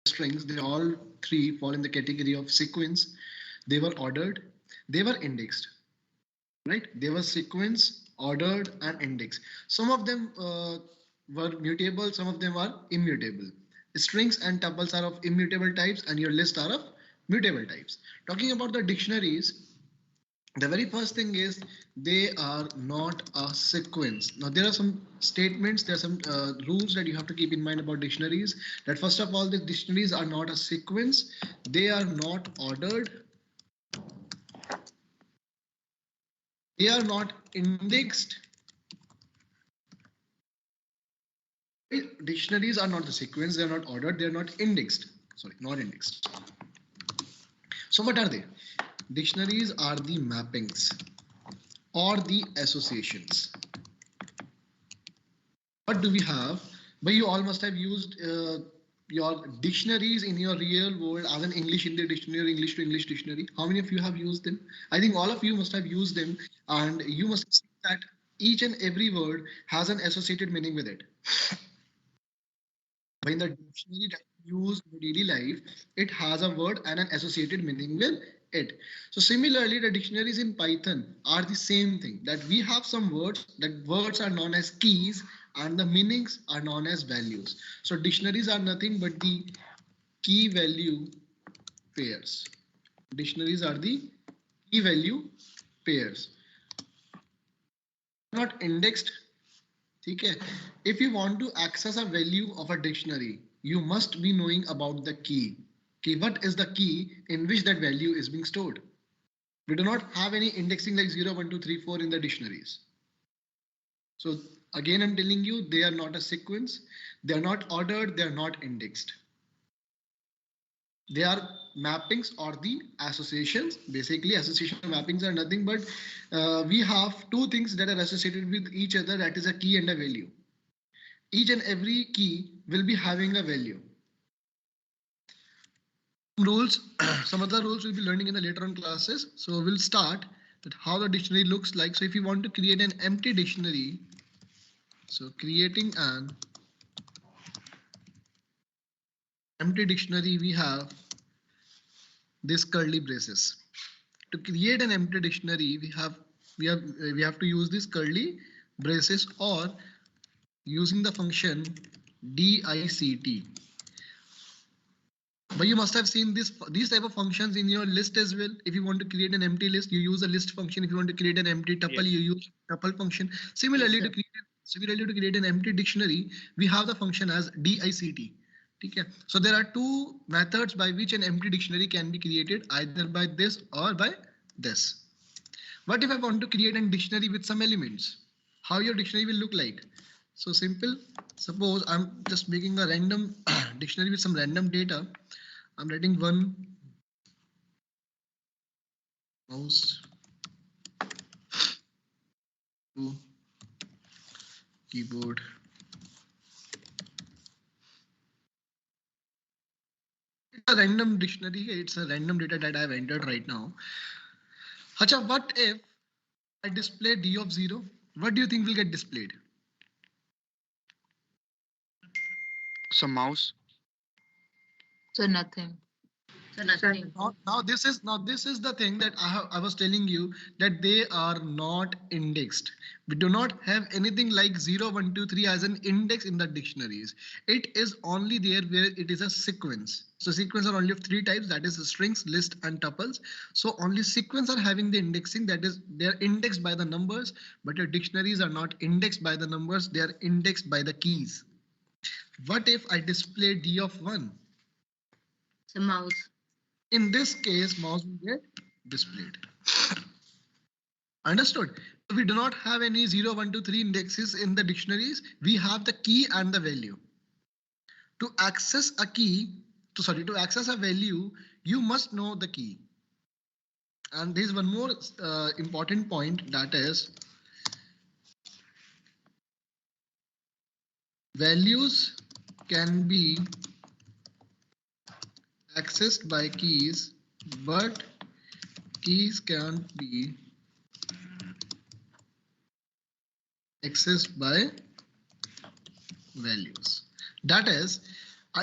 strings, they all three fall in the category of sequence. They were ordered, they were indexed, right? They were sequence, ordered, and indexed. Some of them were mutable, some of them are immutable. Strings and tuples are of immutable types, and your list are of mutable types. Talking about the dictionaries, the very first thing is they are not a sequence. Now there are some statements, there are some rules that you have to keep in mind about dictionaries. That first of all, the dictionaries are not a sequence, they are not ordered, they are not indexed. Dictionaries are not the sequence, they are not ordered, they are not indexed. Sorry, not indexed. So what are they? Dictionaries are the mappings or the associations. What do we have? But you all must have used your dictionaries in your real world as an English Hindi dictionary, English to English dictionary. How many of you have used them? I think all of you must have used them, and you must have seen that each and every word has an associated meaning with it. But in the dictionary that you use in daily life, it has a word and an associated meaning with it. So similarly, the dictionaries in Python are the same thing, that we have some words, that words are known as keys and the meanings are known as values. So dictionaries are nothing but the key value pairs. Dictionaries are the key value pairs. Not indexed. Okay. If you want to access a value of a dictionary, you must be knowing about the key. Okay, what is the key in which that value is being stored? We do not have any indexing like 0, 1, 2, 3, 4 in the dictionaries. So again, I'm telling you, they are not a sequence. They are not ordered. They are not indexed. They are mappings or the associations. Basically, association mappings are nothing but we have two things that are associated with each other, that is a key and a value. Each and every key will be having a value. Rules, some other rules we'll be learning in the later on classes. So we'll start with how the dictionary looks like. So if you want to create an empty dictionary, so creating an empty dictionary, we have this curly braces. To create an empty dictionary, we have to use this curly braces or using the function dict. But you must have seen these type of functions in your list as well. If you want to create an empty list, you use a list function. If you want to create an empty tuple, yes, you use tuple function. Similarly, yes, to create an empty dictionary, we have the function as dict. Okay. So there are two methods by which an empty dictionary can be created, either by this or by this. What if I want to create a dictionary with some elements? How your dictionary will look like? So simple. Suppose I'm just making a random dictionary with some random data. I'm writing one mouse, two keyboard, it's a random dictionary. It's a random data that I've entered right now. Hacha, what if I display d of 0? What do you think will get displayed? Some mouse. So nothing. Now this is the thing that I was telling you, that they are not indexed. We do not have anything like 0, 1, 2, 3 as an index in the dictionaries. It is only there where it is a sequence. So sequence are only of three types, that is strings, list, and tuples. So only sequence are having the indexing, that is they're indexed by the numbers, but your dictionaries are not indexed by the numbers, they are indexed by the keys. What if I display d of 1? So mouse. In this case, mouse will get displayed. Understood? We do not have any 0, 1, 2, 3 indexes in the dictionaries. We have the key and the value. To access a to access a value, you must know the key. And there is one more important point, that is values can be accessed by keys, but keys can't be accessed by values. That is,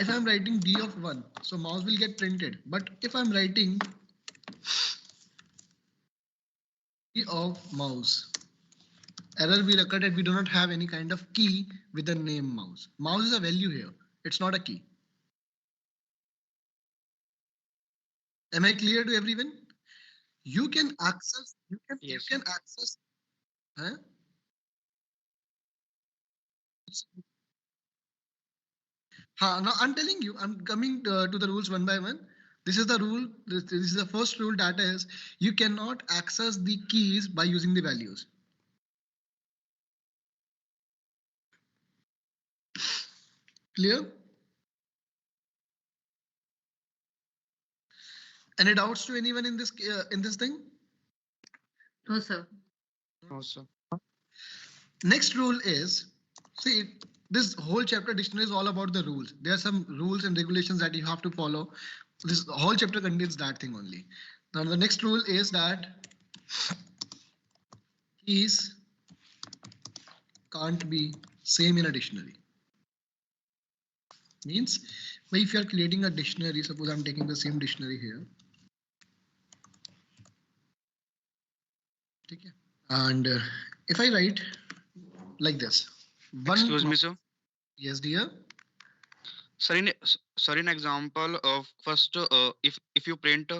If I'm writing D of 1, so mouse will get printed. But if I'm writing D of mouse, error will occur that we do not have any kind of key with the name mouse. Mouse is a value here. It's not a key. Am I clear to everyone? You can access, you Yes. can access, huh? Now I'm telling you, I'm coming to the rules one by one. This is the rule. This is the first rule, that is, you cannot access the keys by using the values. Clear? Any doubts to anyone in this thing? No, sir. No, sir. Next rule is, see, this whole chapter dictionary is all about the rules. There are some rules and regulations that you have to follow. This whole chapter contains that thing only. Now the next rule is that keys can't be same in a dictionary. Means, if you are creating a dictionary, suppose I'm taking the same dictionary here. Okay. And if I write like this, Excuse me, sir. Yes, dear. Sir, in example of first, if you print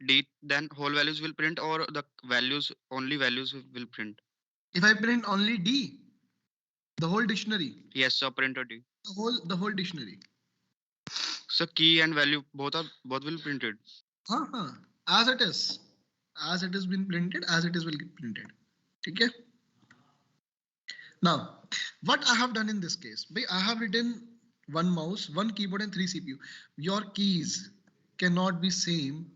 D, then whole values will print, or the values only values will print. If I print only D, the whole dictionary. Yes, sir. Print a D. The whole dictionary. So key and value both will printed. As it is. As it has been printed, as it is will get printed. Okay. Now, what I have done in this case, I have written one mouse, one keyboard, and 3 CPU. Your keys cannot be same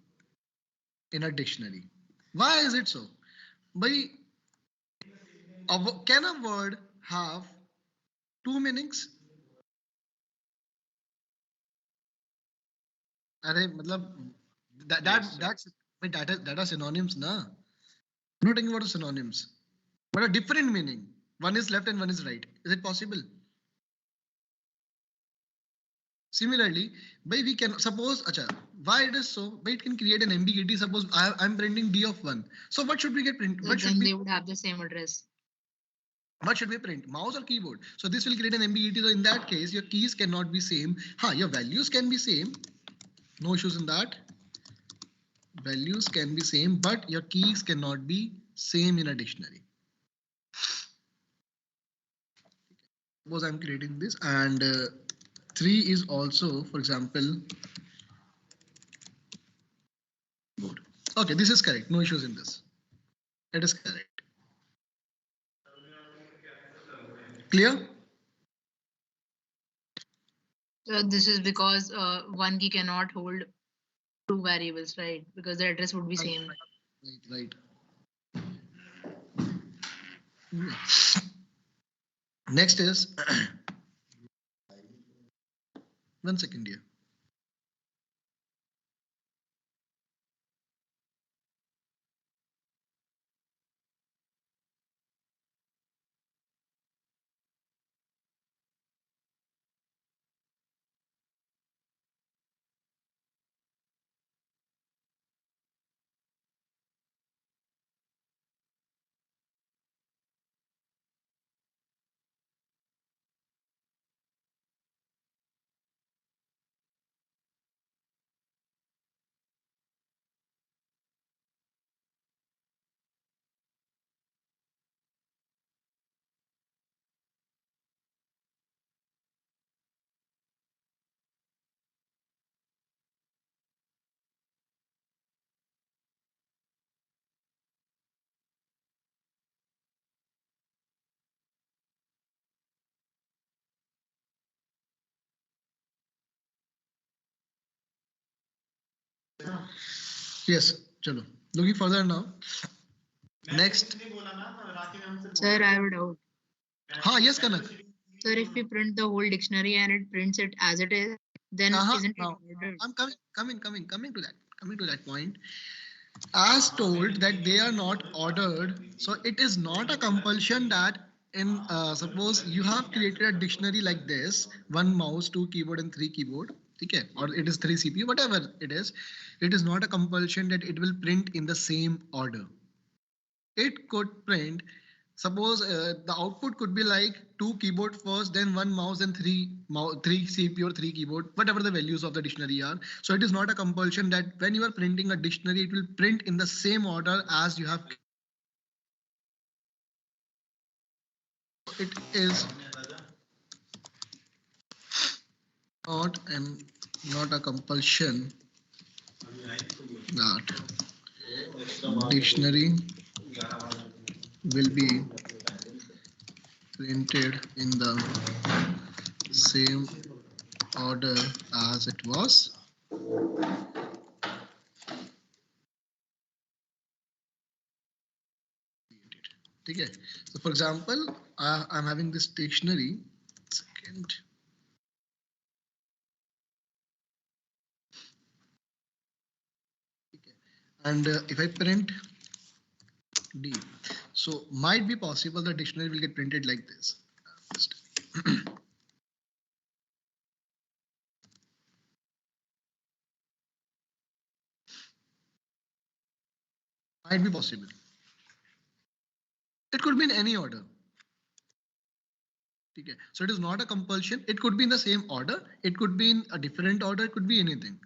in a dictionary. Why is it so? Can a word have two meanings? अरे मतलब Yes, sir. that are synonyms na. I'm not talking about synonyms, but a different meaning. One is left and one is right. Is it possible? Similarly, we can suppose, why it is so? It can create an ambiguity. Suppose I'm printing D of 1. So what should we get print? So then they would have the same address. What should we print? Mouse or keyboard? So this will create an ambiguity. So in that case, your keys cannot be same. Your values can be same. No issues in that. Values can be same, but your keys cannot be same in a dictionary. Suppose I'm creating this, and 3 is also, for example, board. Okay, this is correct. No issues in this. It is correct. Clear? So this is because one key cannot hold two variables, right? Because the address would be same. Right. Next is 1 second here. Yes, chalo. Looking further now. Next. Sir, I have a doubt. Yes, Kanak. Sir, if we print the whole dictionary and it prints it as it is, then isn't it ordered? I'm coming to that. Coming to that point. As told that they are not ordered, so it is not a compulsion that in suppose you have created a dictionary like this: 1 mouse, 2 keyboard, and 3 keyboard. Okay, or it is 3 CPU, whatever it is not a compulsion that it will print in the same order. It could print, suppose the output could be like 2 keyboard first, then 1 mouse, and 3 CPU or 3 keyboard, whatever the values of the dictionary are. So it is not a compulsion that when you are printing a dictionary, it will print in the same order as you have. It is not a compulsion that dictionary will be printed in the same order as it was. Okay. So for example, I'm having this dictionary. Second. Okay. And if I print D, so might be possible the dictionary will get printed like this. Might be possible. It could be in any order. Okay. So it is not a compulsion. It could be in the same order. It could be in a different order. It could be anything.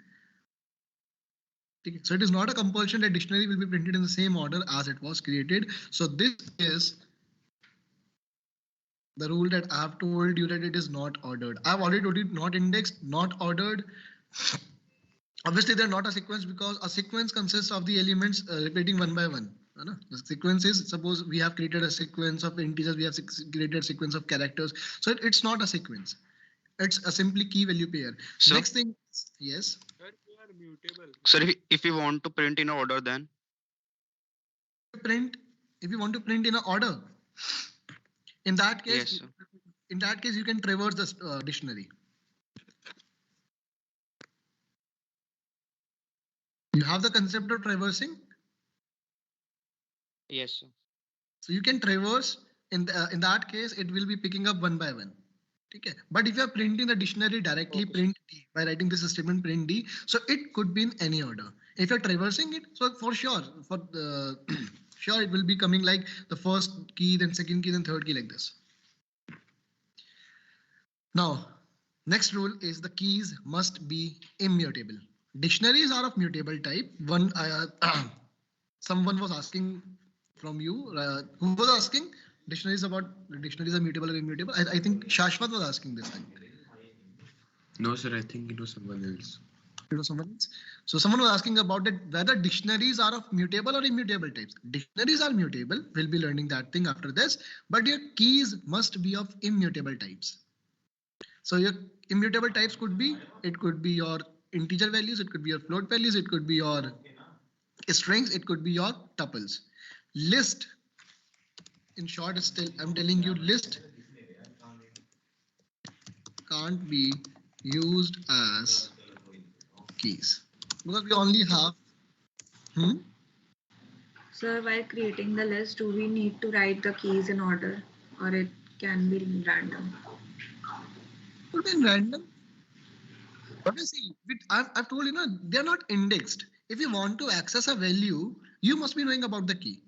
Okay. So it is not a compulsion that dictionary will be printed in the same order as it was created. So this is the rule that I have told you that it is not ordered. I've already told you not indexed, not ordered. Obviously, they're not a sequence because a sequence consists of the elements repeating one by one. The sequence is, suppose we have created a sequence of integers, we have created a sequence of characters. So it's not a sequence. It's a simply key value pair. So, next thing, yes. So if you want to print in order, then Print if you want to print in an order. In that case, yes, you can traverse the dictionary. You have the concept of traversing. yes, sir. So you can traverse. In that case, it will be picking up one by one. Okay. But if you are printing the dictionary directly, print D by writing this statement print D, so it could be in any order. If you're traversing it, so for sure, sure it will be coming like the first key, then second key, then third key like this. Now, next rule is the keys must be immutable. Dictionaries are of mutable type. Someone was asking from you, who was asking? Dictionaries are mutable or immutable. I think Shashwat was asking this thing. No, sir, I think it was someone else. It was someone else. So someone was asking about it, whether dictionaries are of mutable or immutable types. Dictionaries are mutable. We'll be learning that thing after this. But your keys must be of immutable types. So your immutable types could be your integer values, it could be your float values, it could be your strings, it could be your tuples. List, in short, I'm telling you, list can't be used as keys because we only have. Sir, while creating the list, do we need to write the keys in order, or it can be random? Could be random. But you see, I've told you, they're not indexed. If you want to access a value, you must be knowing about the key.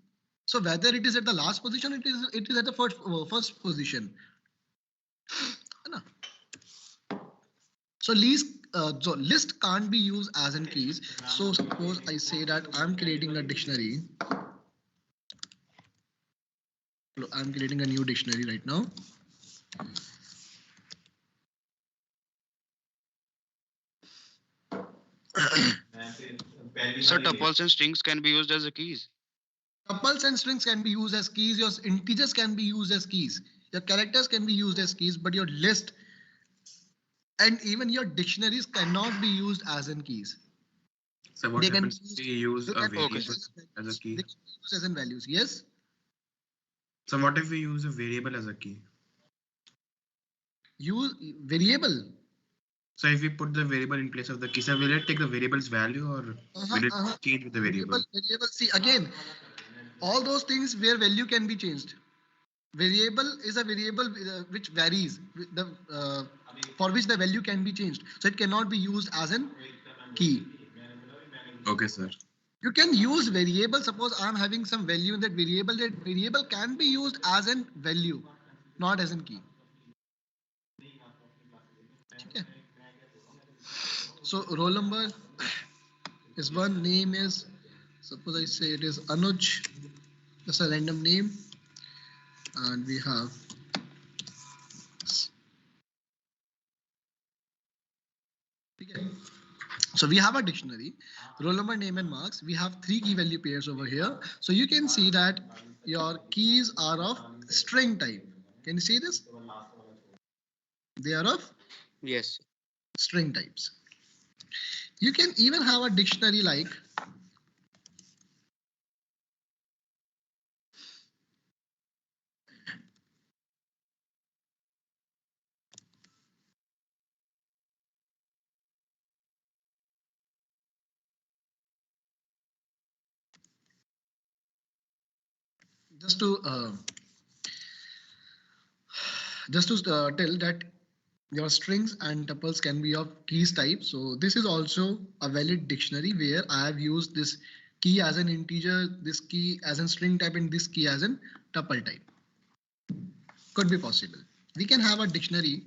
So whether it is at the last position, it is at the first position. So list can't be used as in keys. So suppose I say that I'm creating a dictionary. I'm creating a new dictionary right now. So tuples and strings can be used as a keys. Tuples and strings can be used as keys. Your integers can be used as keys. Your characters can be used as keys, but your list and even your dictionaries cannot be used as in keys. So what happens if we use a variable as a key? They can be used as in values, yes? So what if we use a variable as a key? Use variable. So if we put the variable in place of the key, so will it take the variable's value or will it change with the variable? Variable. See, again, all those things where value can be changed. variable is a variable which varies the for which the value can be changed. So it cannot be used as an key. Okay, sir. You can use variable. Suppose I'm having some value in that variable. That variable can be used as an value, not as a key. Okay. So roll number is one. Name is, suppose I say it is Anuj. Just a random name, and we have okay. So we have a dictionary, roll number, name, and marks. We have three key value pairs over here. So you can see that your keys are of string type. Can you see this? They are of Yes. string types. You can even have a dictionary like just to tell that your strings and tuples can be of keys type. So this is also a valid dictionary where I have used this key as an integer, this key as a string type, and this key as an tuple type. Could be possible. We can have a dictionary.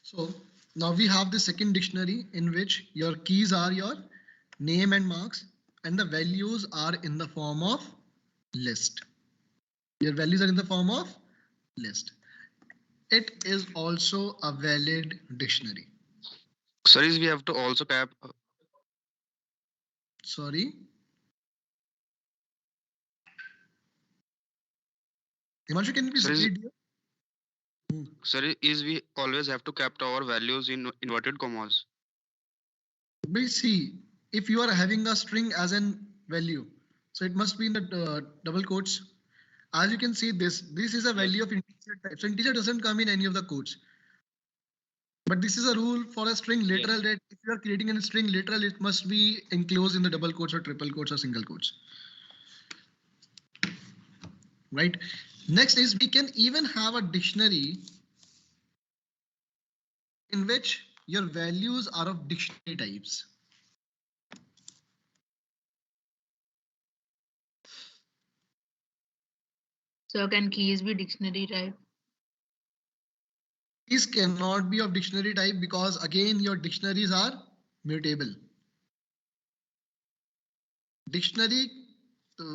So now we have the second dictionary in which your keys are your name and marks, and the values are in the form of list. Your values are in the form of list. It is also a valid dictionary. Sir, is we have to also cap. Sorry. Himanshu, can you please Sir, is, repeat? sir, is we always have to cap our values in inverted commas. But see, if you are having a string as an value, so it must be in the double quotes. As you can see, this is a value of integer type. So integer doesn't come in any of the quotes. But this is a rule for a string literal that if you are creating a string literal, it must be enclosed in the double quotes or triple quotes or single quotes. Right. Next is we can even have a dictionary in which your values are of dictionary types. So can keys be dictionary type? Keys cannot be of dictionary type because again your dictionaries are mutable. Dictionary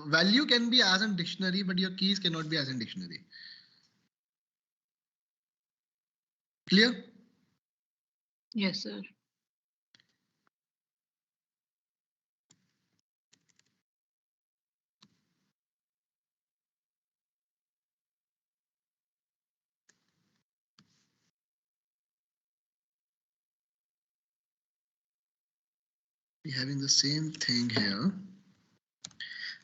value can be as in dictionary, but your keys cannot be as in dictionary. Clear? Yes, sir. We're having the same thing here.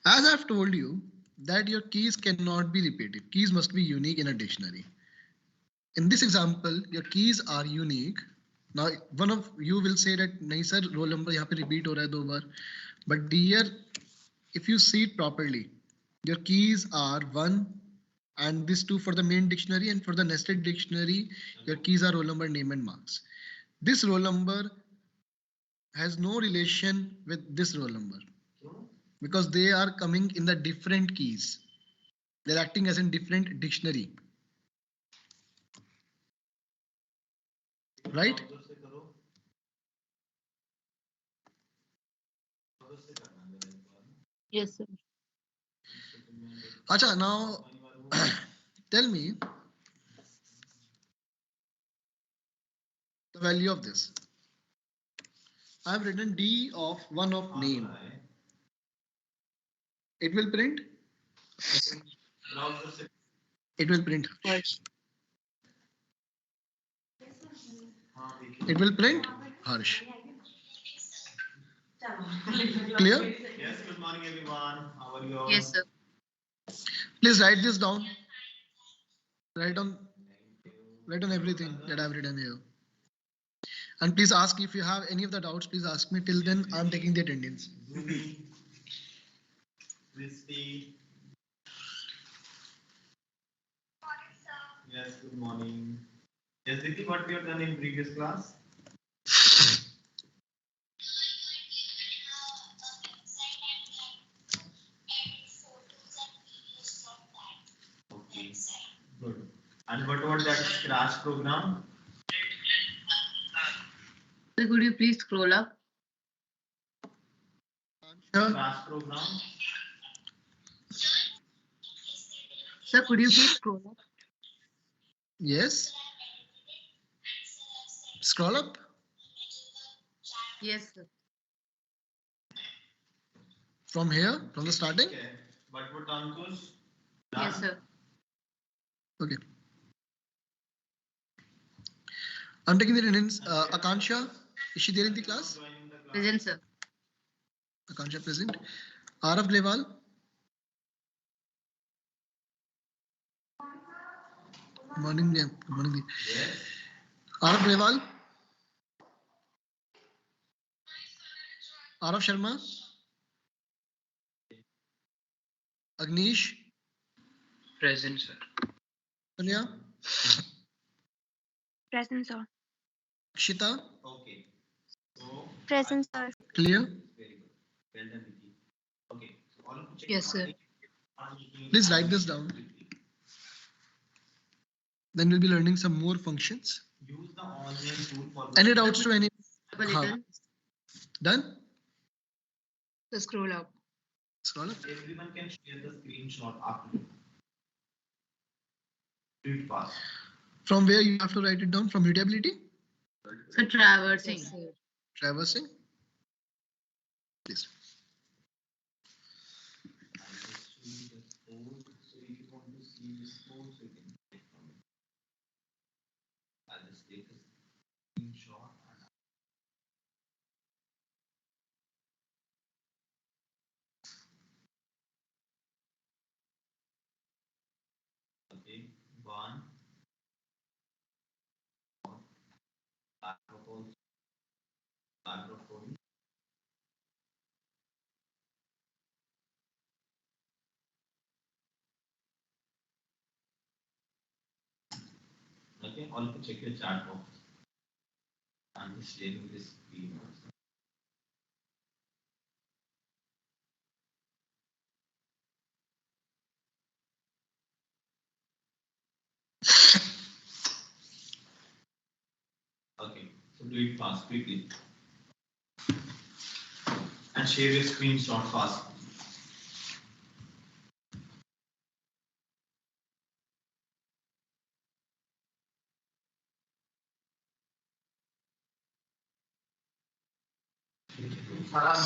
As I've told you that your keys cannot be repeated. Keys must be unique in a dictionary. In this example, your keys are unique. Now, one of you will say that, nahi sir, roll number यहाँ पे repeat हो रहा है 2 बार. But dear, if you see it properly, your keys are 1 and this 2 for the main dictionary, and for the nested dictionary, your keys are roll number, name, and marks. This roll number has no relation with this roll number because they are coming in the different keys. They're acting as in different dictionary. Right? Yes, sir. Acha, now tell me the value of this. I have written D of 1 of name. It will print. It will print. First. It will print Harsh. Clear? Yes, good morning everyone. How are you all? Yes, sir. Please write this down. Write on everything that I've written here. And please ask if you have any of the doubts. Please ask me. Till then, I'm taking the attendance. Zumi, Christy. Yes, good morning. Yes, Diti, what we have done in previous class? Okay, good. And what about that Scratch program? So could you please scroll up? Sure. Scratch program. Sir, could you please scroll up? Yes. Scroll up. Yes, sir. From here, from the starting. Okay. What about Ankush? Yes, sir. Okay. I'm taking the attendance. Akansha, is she there in the class? Joining the class. Present, sir. Akansha present. Arav Glewal. Morning, ma'am. Good morning. Yes. Arav Glewal. Arav Sharma. Agnish. Present, sir. Sonia. Present, sir. Akshita. Okay. So Present, sir. Clear. very good. Well done, Diti. Okay. So all of you check Yes, sir. Please write this down. Then we'll be learning some more functions. Use the online tool for Any doubts to any? Up a little. Done? So scroll up. Scroll up. Everyone can share the screenshot after. Do it fast. From where you have to write it down? From mutability? So traversing. Yes, sir. Traversing? Please. I'll just show you the code. So if you want to see this code, so you can take from it. I'll just take a screenshot and okay, one, microphone. Okay, all of you check your chat box. I'm just sharing this screen also. Okay, so do it fast, quickly. And share your screenshot fast.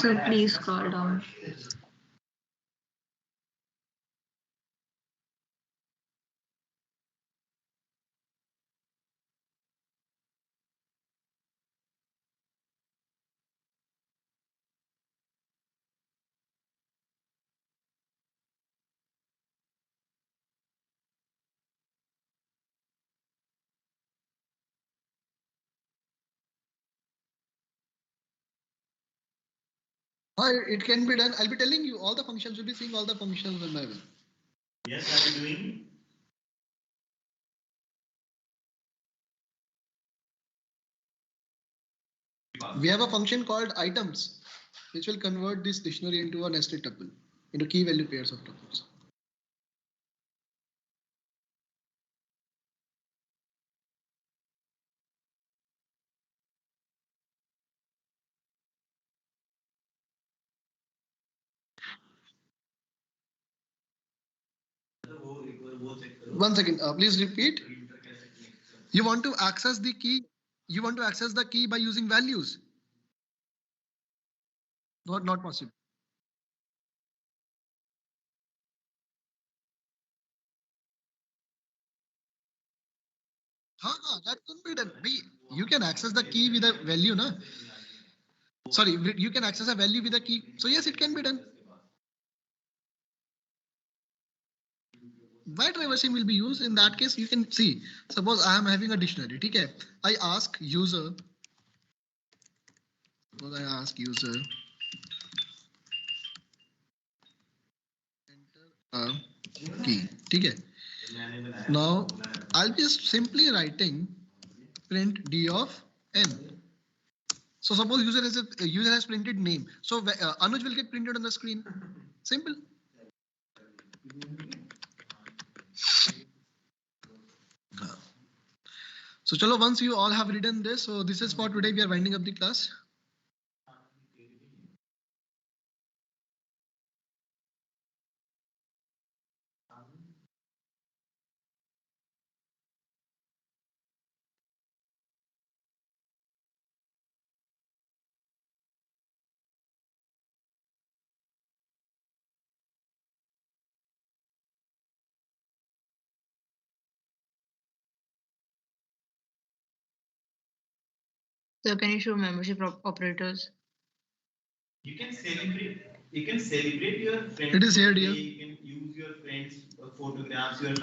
So please scroll down. It can be done. I'll be telling you all the functions. You'll be seeing all the functions in my way. Yes, are you doing? We have a function called items, which will convert this dictionary into a nested tuple, into key value pairs of tuples. One second, please repeat. You want to access the key. You want to access the key by using values. Not possible. That can be done. You can access the key with a value, na? Sorry, you can access a value with a key. So yes, it can be done. Why traversing will be used? In that case, you can see, suppose I am having a dictionary. Okay, I ask user. Suppose I ask user. Enter a key. Okay. Now I'll be simply writing print d of n. So suppose user has printed name. So Anuj will get printed on the screen. Simple. So chalo, once you all have written this, so this is for today. We are winding up the class. So can you show membership operators? You can celebrate. You can celebrate your friends. It is here, dear. You can use your friends' photographs, your